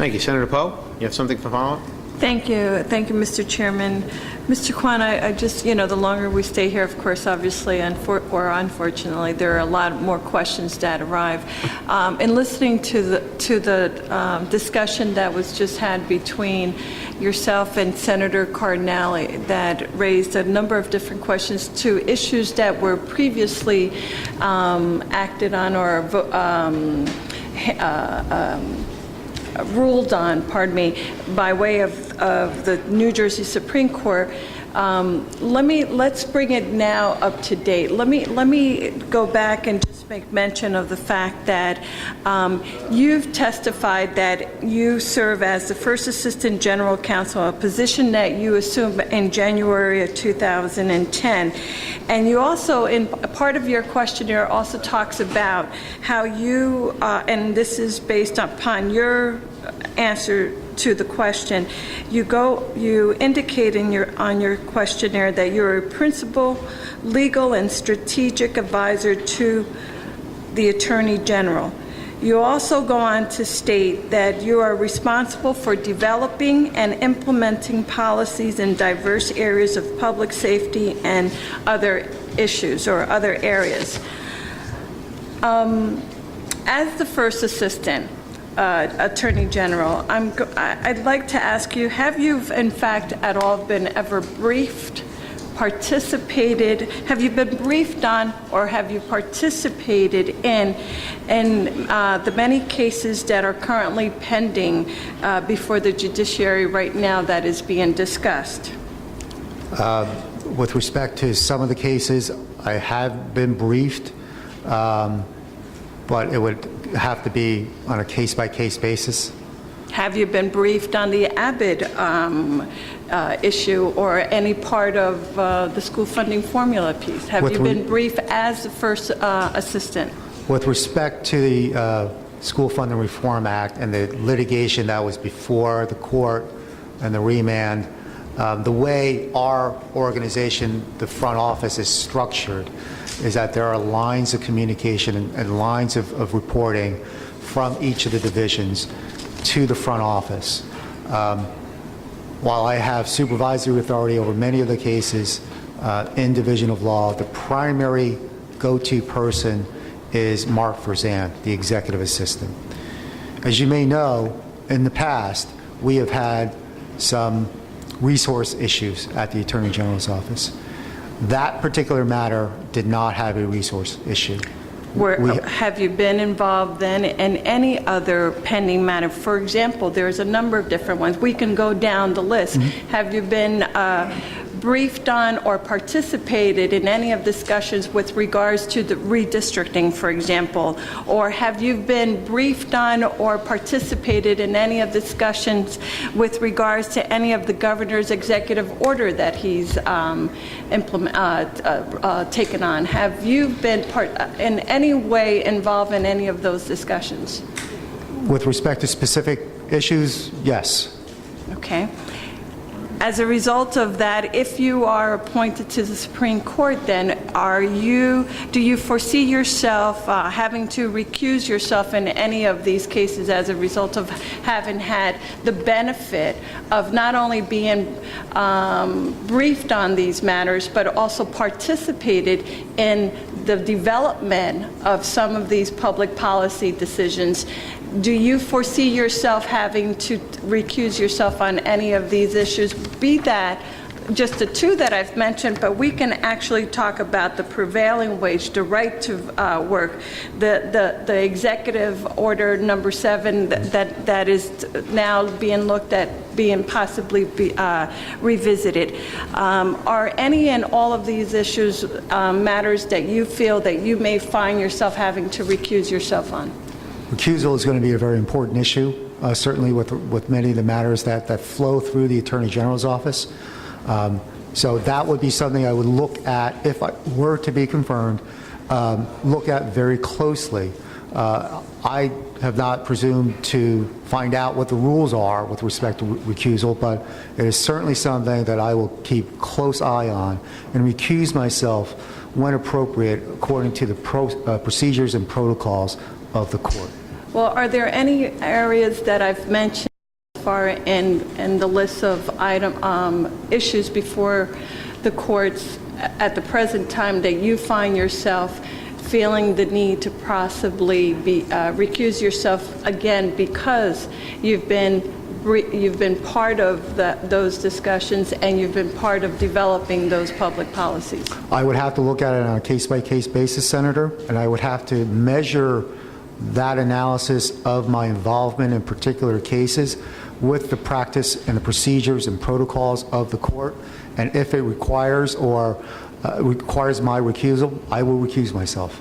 Thank you. Senator Poe, you have something for follow-up? Thank you, Mr. Chairman. Mr. Kwan, I just, the longer we stay here, of course, obviously, or unfortunately, there are a lot more questions that arrive. In listening to the discussion that was just had between yourself and Senator Cardinale that raised a number of different questions to issues that were previously acted on or ruled on, by way of the New Jersey Supreme Court. Let's bring it now up to date. Let me go back and just make mention of the fact that you've testified that you serve as the first Assistant General Counsel, a position that you assumed in January of 2010. And you also, in part of your questionnaire, also talks about how you, and this is based upon your answer to the question, you indicate on your questionnaire that you're a principal legal and strategic advisor to the Attorney General. You also go on to state that you are responsible for developing and implementing policies in diverse areas of public safety and other issues or other areas. As the first Assistant Attorney General, I'd like to ask you, have you in fact at all been ever briefed, participated, have you been briefed on or have you participated in the many cases that are currently pending before the judiciary right now that is being discussed? With respect to some of the cases, I have been briefed, but it would have to be on a case-by-case basis. Have you been briefed on the Abbott issue or any part of the school funding formula piece? Have you been briefed as the first assistant? With respect to the School Funding Reform Act and the litigation that was before the court and the remand, the way our organization, the front office, is structured is that there are lines of communication and lines of reporting from each of the divisions to the front office. While I have supervisory authority over many of the cases in Division of Law, the primary go-to person is Mark Verzan, the executive assistant. As you may know, in the past, we have had some resource issues at the Attorney General's office. That particular matter did not have a resource issue. Have you been involved then in any other pending matter? For example, there's a number of different ones. We can go down the list. Mm-hmm. Have you been briefed on or participated in any of discussions with regards to the redistricting, for example? Or have you been briefed on or participated in any of discussions with regards to any of the governor's executive order that he's taken on? Have you been in any way involved in any of those discussions? With respect to specific issues, yes. Okay. As a result of that, if you are appointed to the Supreme Court, then do you foresee yourself having to recuse yourself in any of these cases as a result of having had the benefit of not only being briefed on these matters, but also participated in the development of some of these public policy decisions? Do you foresee yourself having to recuse yourself on any of these issues, be that just the two that I've mentioned, but we can actually talk about the prevailing wage, the right to work, the executive order number 7 that is now being looked at, being possibly revisited. Are any and all of these issues matters that you feel that you may find yourself having to recuse yourself on? Recusal is going to be a very important issue, certainly with many of the matters that flow through the Attorney General's office. So that would be something I would look at, if I were to be confirmed, look at very closely. I have not presumed to find out what the rules are with respect to recusal, but it is certainly something that I will keep close eye on and recuse myself when appropriate according to the procedures and protocols of the court. Well, are there any areas that I've mentioned far in the list of issues before the courts at the present time that you find yourself feeling the need to possibly recuse yourself again because you've been part of those discussions and you've been part of developing those public policies? I would have to look at it on a case-by-case basis, Senator, and I would have to measure that analysis of my involvement in particular cases with the practice and the procedures and protocols of the court, and if it requires requires my recusal, I will recuse myself.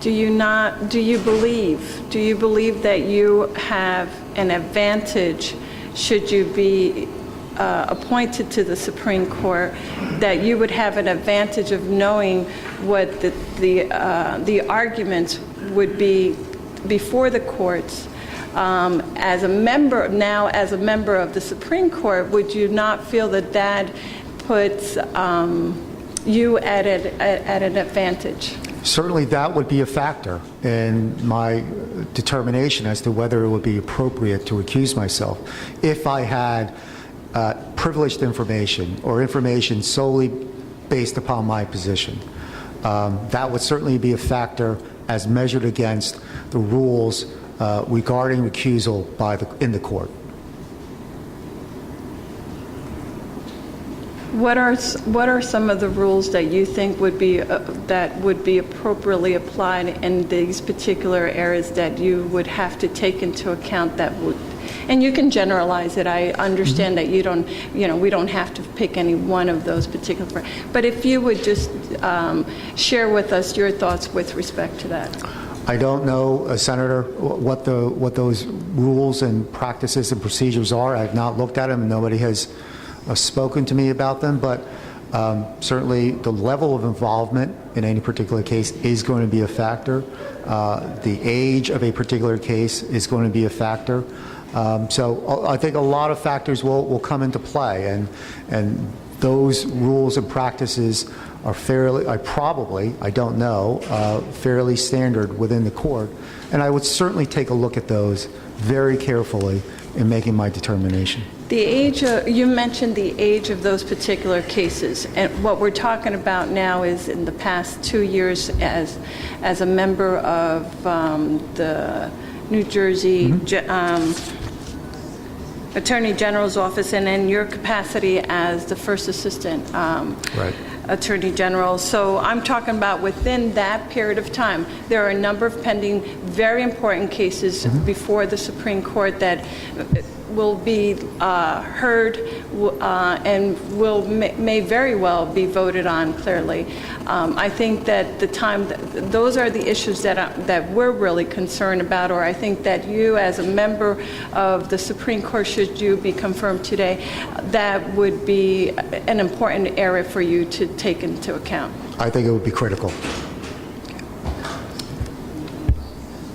Do you believe that you have an advantage should you be appointed to the Supreme Court, that you would have an advantage of knowing what the arguments would be before the courts? As a member of the Supreme Court, would you not feel that puts you at an advantage? Certainly that would be a factor in my determination as to whether it would be appropriate to recuse myself. If I had privileged information or information solely based upon my position, that would certainly be a factor as measured against the rules regarding recusal in the court. What are some of the rules that you think would be appropriately applied in these particular areas that you would have to take into account that would, and you can generalize it. I understand that we don't have to pick any one of those particular, but if you would just share with us your thoughts with respect to that. I don't know, Senator, what those rules and practices and procedures are. I have not looked at them, and nobody has spoken to me about them, but certainly the level of involvement in any particular case is going to be a factor. The age of a particular case is going to be a factor. So I think a lot of factors will come into play, and those rules and practices are fairly, I don't know, fairly standard within the court, and I would certainly take a look at those very carefully in making my determination. The age, you mentioned the age of those particular cases, and what we're talking about now is in the past 2 years as a member of the New Jersey Attorney General's office, and in your capacity as the first assistant Attorney General. So I'm talking about within that period of time, there are a number of pending, very important cases before the Supreme Court that will be heard and may very well be voted on clearly. I think that those are the issues that we're really concerned about, or I think that you as a member of the Supreme Court, should you be confirmed today, that would be an important area for you to take into account. I think it would be critical.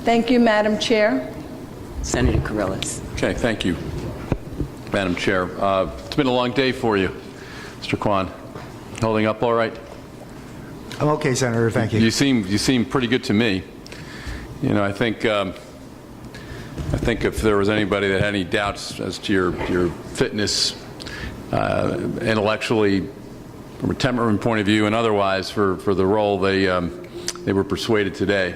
Thank you, Madam Chair. Senator Kyrillos. Okay, thank you, Madam Chair. It's been a long day for you, Mr. Kwan. Holding up all right? I'm okay, Senator. Thank you. You seem pretty good to me. You know, I think if there was anybody that had any doubts as to your fitness, intellectually, from a temperament point of view, and otherwise for the role, they were persuaded today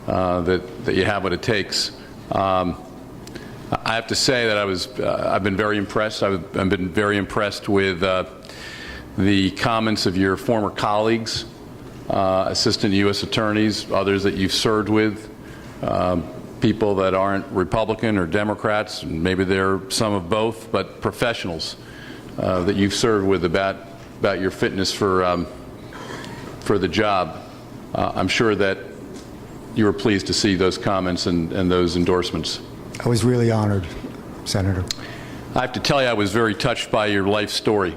that you have what it takes. I have to say that I've been very impressed. I've been very impressed with the comments of your former colleagues, assistant U.S. attorneys, others that you've served with, people that aren't Republican or Democrats, and maybe they're some of both, but professionals that you've served with about your fitness for the job. I'm sure that you were pleased to see those comments and those endorsements. I was really honored, Senator. I have to tell you, I was very touched by your life story.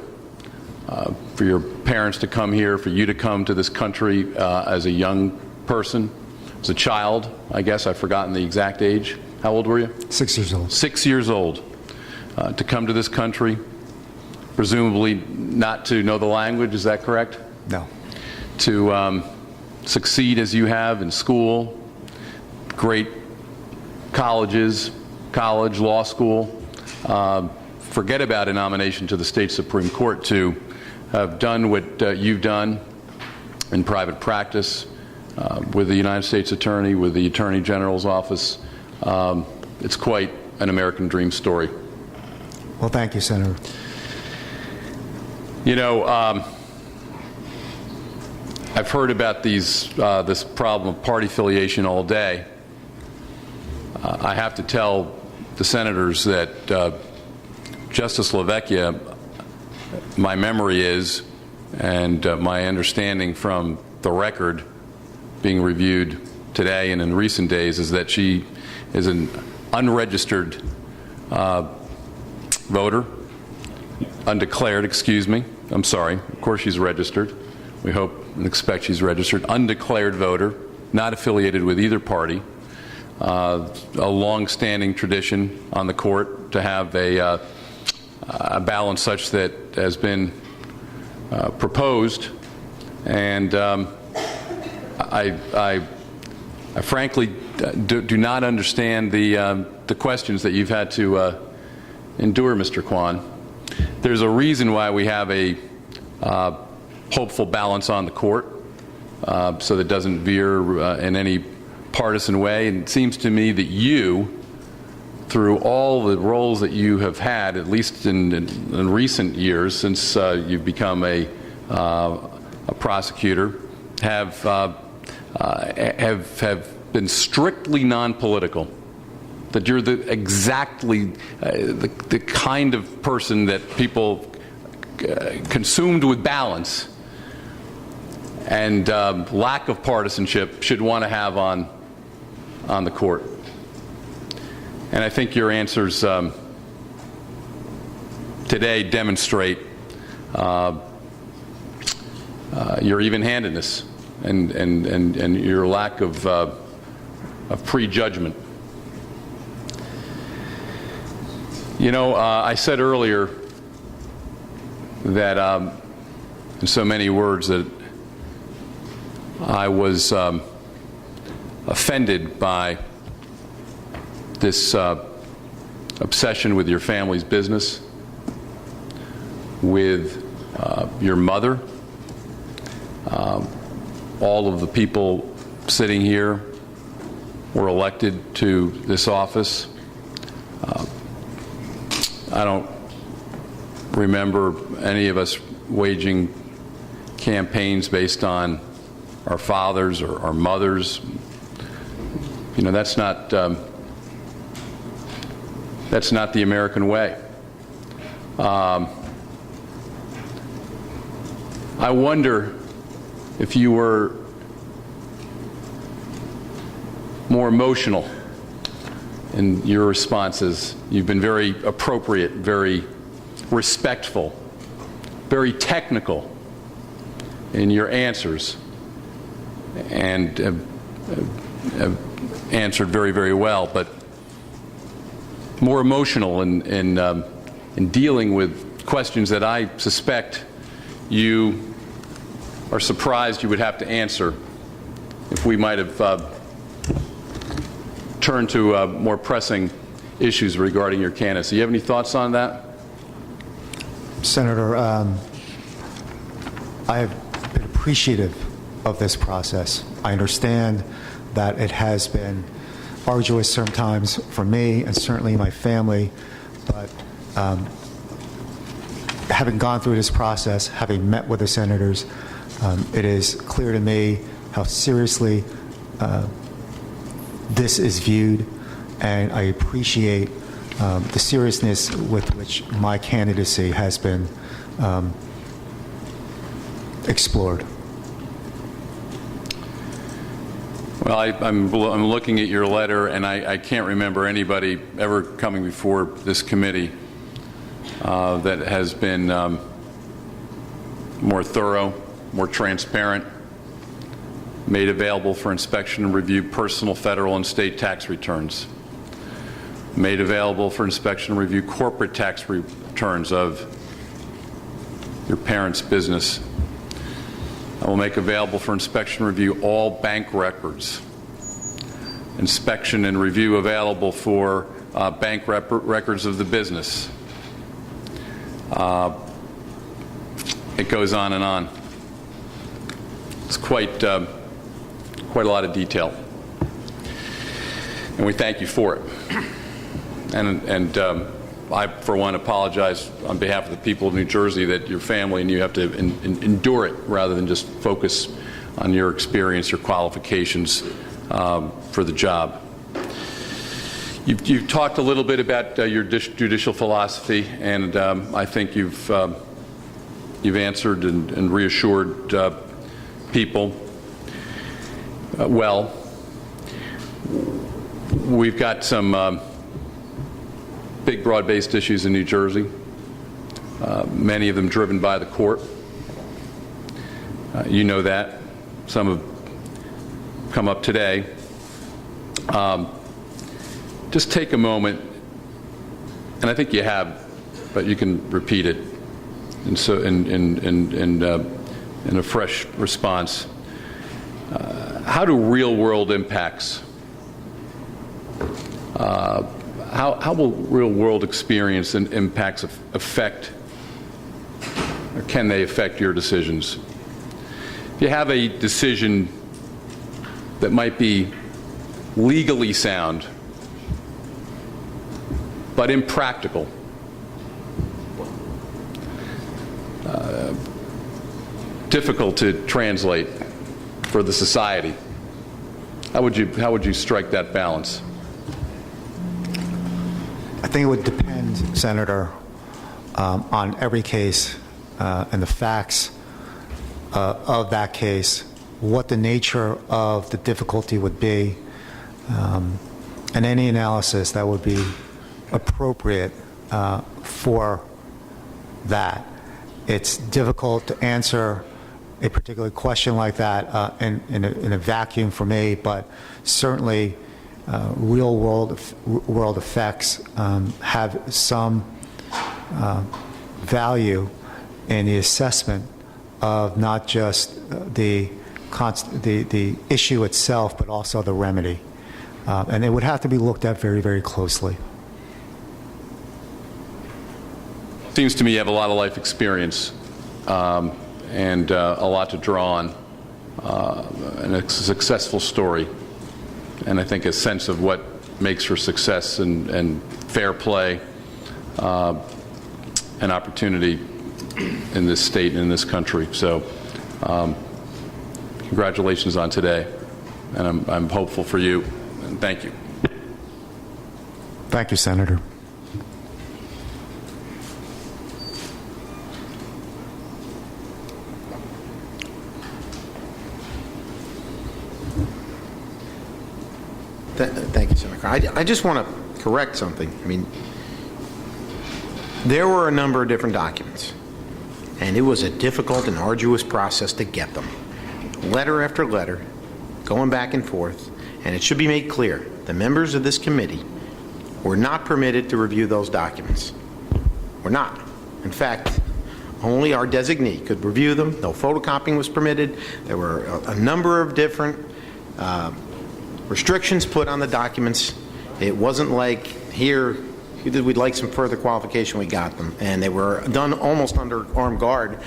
For your parents to come here, for you to come to this country as a young person, as a child, I guess. I've forgotten the exact age. How old were you? 6 years old. 6 years old. To come to this country, presumably not to know the language, is that correct? No. To succeed as you have in school, great colleges, college, law school, forget about a nomination to the state Supreme Court, to have done what you've done in private practice with the United States Attorney, with the Attorney General's office. It's quite an American dream story. Well, thank you, Senator. You know, I've heard about this problem of party affiliation all day. I have to tell the senators that Justice LaVecchia, my memory is, and my understanding from the record being reviewed today and in recent days, is that she is an unregistered voter, undeclared, excuse me. I'm sorry. Of course she's registered. We hope and expect she's registered. Undeclared voter, not affiliated with either party. A long-standing tradition on the court to have a balance such that has been proposed, and I frankly do not understand the questions that you've had to endure, Mr. Kwan. There's a reason why we have a hopeful balance on the court, so that it doesn't veer in any partisan way. And it seems to me that you, through all the roles that you have had, at least in recent years since you've become a prosecutor, have been strictly non-political. That you're exactly the kind of person that people consumed with balance and lack of partisanship should want to have on the court. And I think your answers today demonstrate your even-handedness and your lack of prejudgment. You know, I said earlier that, in so many words, that I was offended by this obsession with your family's business, with your mother. All of the people sitting here were elected to this office. I don't remember any of us waging campaigns based on our fathers or our mothers. You know, that's not the American way. I wonder if you were more emotional in your responses. You've been very appropriate, very respectful, very technical in your answers, and have answered very, very well, but more emotional in dealing with questions that I suspect you are surprised you would have to answer if we might have turned to more pressing issues regarding your candidacy. You have any thoughts on that? Senator, I have been appreciative of this process. I understand that it has been arduous sometimes for me and certainly my family, but having gone through this process, having met with the senators, it is clear to me how seriously this is viewed, and I appreciate the seriousness with which my candidacy has been explored. Well, I'm looking at your letter, and I can't remember anybody ever coming before this committee that has been more thorough, more transparent, made available for inspection and review personal, federal, and state tax returns, made available for inspection and review corporate tax returns of your parents' business. I will make available for inspection and review all bank records. Inspection and review available for bank records of the business. It goes on and on. It's quite a lot of detail, and we thank you for it. And I, for one, apologize on behalf of the people of New Jersey that your family and you have to endure it rather than just focus on your experience, your qualifications for the job. You've talked a little bit about your judicial philosophy, and I think you've answered and reassured people well. We've got some big, broad-based issues in New Jersey, many of them driven by the court. You know that. Some have come up today. Just take a moment, and I think you have, but you can repeat it in a fresh response. How do real-world impacts, how will real-world experience and impacts affect, or can they affect your decisions? If you have a decision that might be legally sound, but impractical, difficult to translate for the society, how would you strike that balance? I think it would depend, Senator, on every case and the facts of that case, what the nature of the difficulty would be, and any analysis that would be appropriate for that. It's difficult to answer a particular question like that in a vacuum for me, but certainly real world effects have some value in the assessment of not just the issue itself, but also the remedy. And it would have to be looked at very, very closely. Seems to me you have a lot of life experience and a lot to draw on, and a successful story, and I think a sense of what makes for success and fair play and opportunity in this state and in this country. So congratulations on today, and I'm hopeful for you, and thank you. Thank you, Senator. Thank you, Senator. I just want to correct something. I mean, there were a number of different documents, and it was a difficult and arduous process to get them. Letter after letter, going back and forth, and it should be made clear, the members of this committee were not permitted to review those documents. We're not. In fact, only our designee could review them. No photocopying was permitted. There were a number of different restrictions put on the documents. It wasn't like, here, we'd like some further qualification, we got them. And they were done almost under armed guard,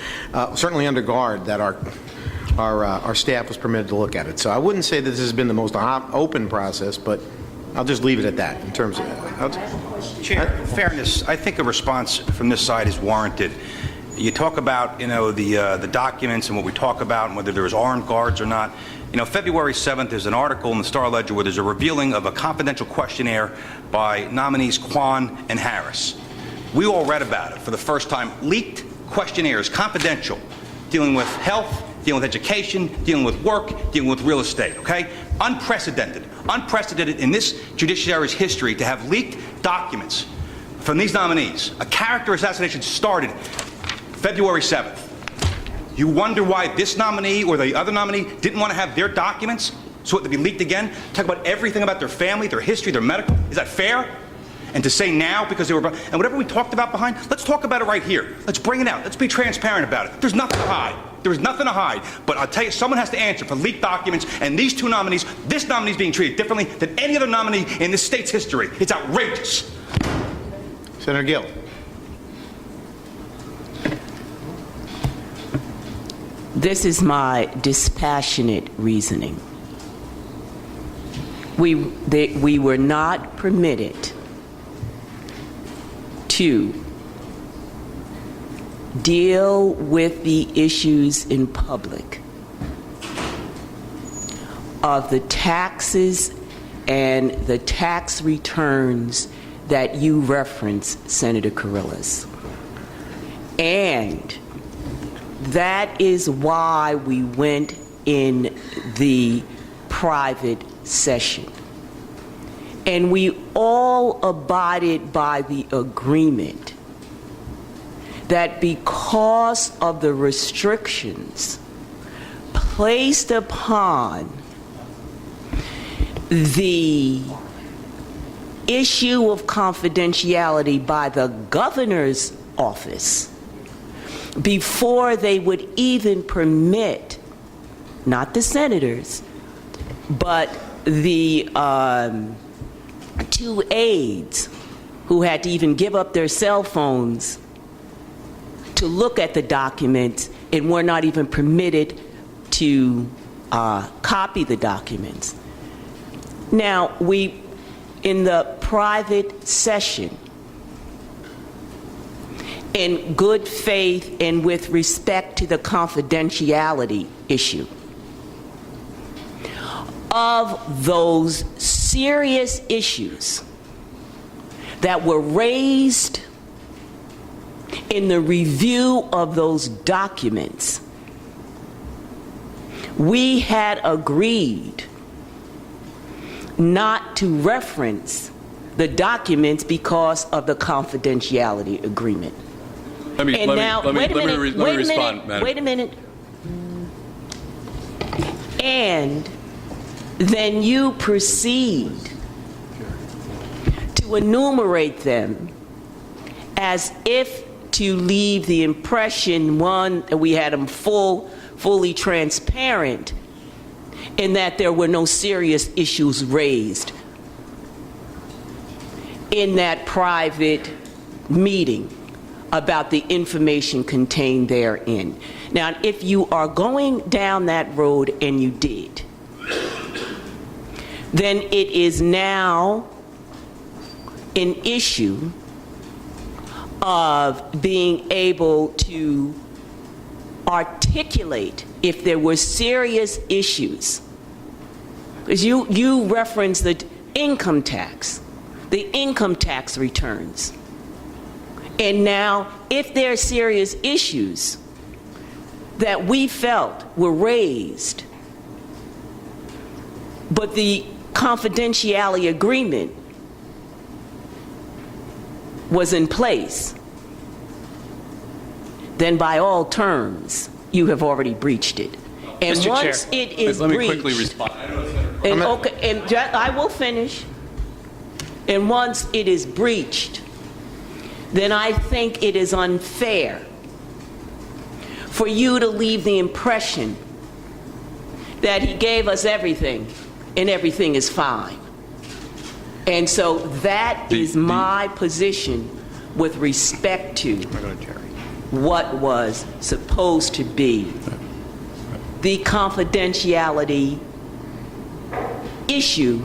certainly under guard, that our staff was permitted to look at it. So I wouldn't say that this has been the most open process, but I'll just leave it at that in terms of... Chair, in fairness, I think a response from this side is warranted. You talk about, the documents and what we talk about and whether there's armed guards or not. February 7th, there's an article in the Star-Ledger where there's a revealing of a confidential questionnaire by nominees Kwan and Harris. We all read about it for the first time. Leaked questionnaires, confidential, dealing with health, dealing with education, dealing with work, dealing with real estate, okay? Unprecedented in this judiciary's history to have leaked documents from these nominees. A character assassination started February 7th. You wonder why this nominee or the other nominee didn't want to have their documents so it to be leaked again? Talk about everything about their family, their history, their medical. Is that fair? And to say now because they were... And whatever we talked about behind, let's talk about it right here. Let's bring it out. Let's be transparent about it. There's nothing to hide. There is nothing to hide. But I'll tell you, someone has to answer for leaked documents, and these two nominees, this nominee is being treated differently than any other nominee in this state's history. It's outrageous. Senator Gill. This is my dispassionate reasoning. We were not permitted to deal with the issues in public of the taxes and the tax returns that you reference, Senator Kyrillos. And that is why we went in the private session. And we all abided by the agreement that because of the restrictions placed upon the issue of confidentiality by the governor's office, before they would even permit, not the senators, but the two aides who had to even give up their cell phones to look at the documents and were not even permitted to copy the documents. Now, in the private session, in good faith and with respect to the confidentiality issue, of those serious issues that were raised in the review of those documents, we had agreed not to reference the documents because of the confidentiality agreement. Let me respond, Madam. Wait a minute. And then you proceed to enumerate them as if to leave the impression, one, that we had them fully transparent, and that there were no serious issues raised in that private meeting about the information contained therein. Now, if you are going down that road, and you did, then it is now an issue of being able to articulate if there were serious issues. Because you referenced the income tax returns. And now, if there are serious issues that we felt were raised, but the confidentiality agreement was in place, then by all terms, you have already breached it. And Mr. once Chair, it is let me breached, quickly respond. I will finish. And once it is breached, then I think it is unfair for you to leave the impression that he gave us everything and everything is fine. And so that is my position with respect to what was supposed to be the confidentiality issue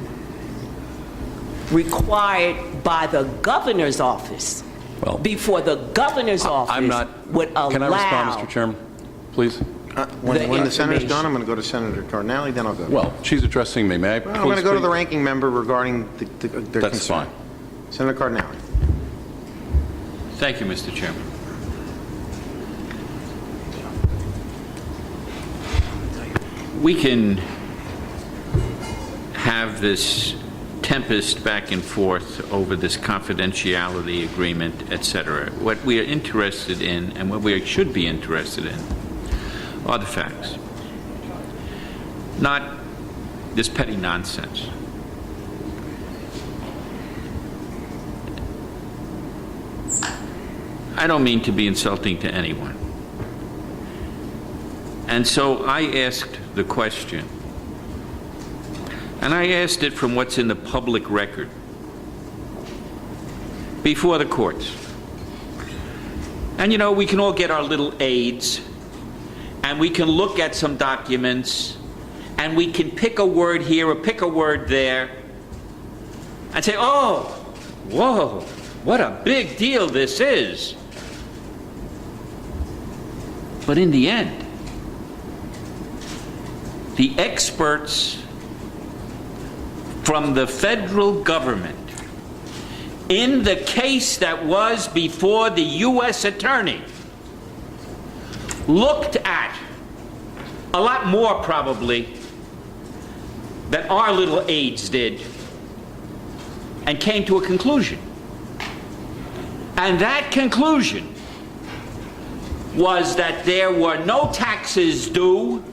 required by the governor's office, before the governor's office would allow. Can I respond, Mr. Chairman, please? When the senator's done, I'm going to go to Senator Cardinale, then I'll go. Well, she's addressing me. May I I'm going to go to the ranking member regarding their That's concern. fine. Senator Cardinale. Thank you, Mr. Chairman. We can have this tempest back and forth over this confidentiality agreement, etc. What we are interested in, and what we should be interested in, are the facts, not this petty nonsense. I don't mean to be insulting to anyone, And so I asked the question, and I asked it from what's in the public record before the courts. And you know, we can all get our little aids, and we can look at some documents, and we can pick a word here or pick a word there, and say, oh, whoa, what a big deal this is. But in the end, the experts from the federal government in the case that was before the U.S. Attorney looked at a lot more probably than our little aides did and came to a conclusion. And that conclusion was that there were no taxes due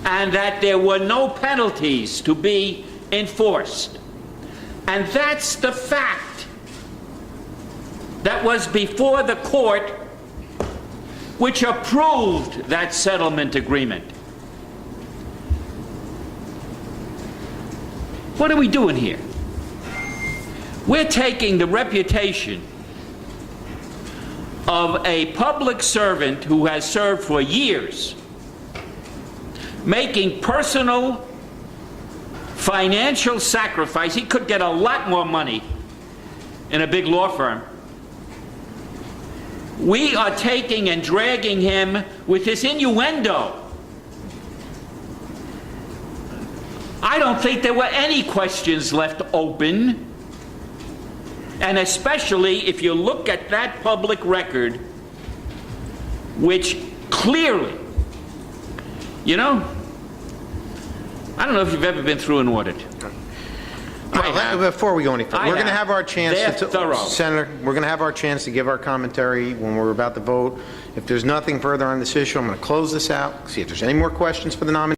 and that there were no penalties to be enforced. And that's the fact that was before the court, which approved that settlement agreement. What are we doing here? We're taking the reputation of a public servant who has served for years, making personal financial sacrifice. He could get a lot more money in a big law firm. We are taking and dragging him with this innuendo. I don't think there were any questions left open, and especially if you look at that public record, which clearly, you know, I don't know if you've ever been through an audit. Before we go any further, we're going to have our chance They're to, thorough. Senator, we're going to have our chance to give our commentary when we're about to vote. If there's nothing further on this issue, I'm going to close this out, see if there's any more questions for the nominee.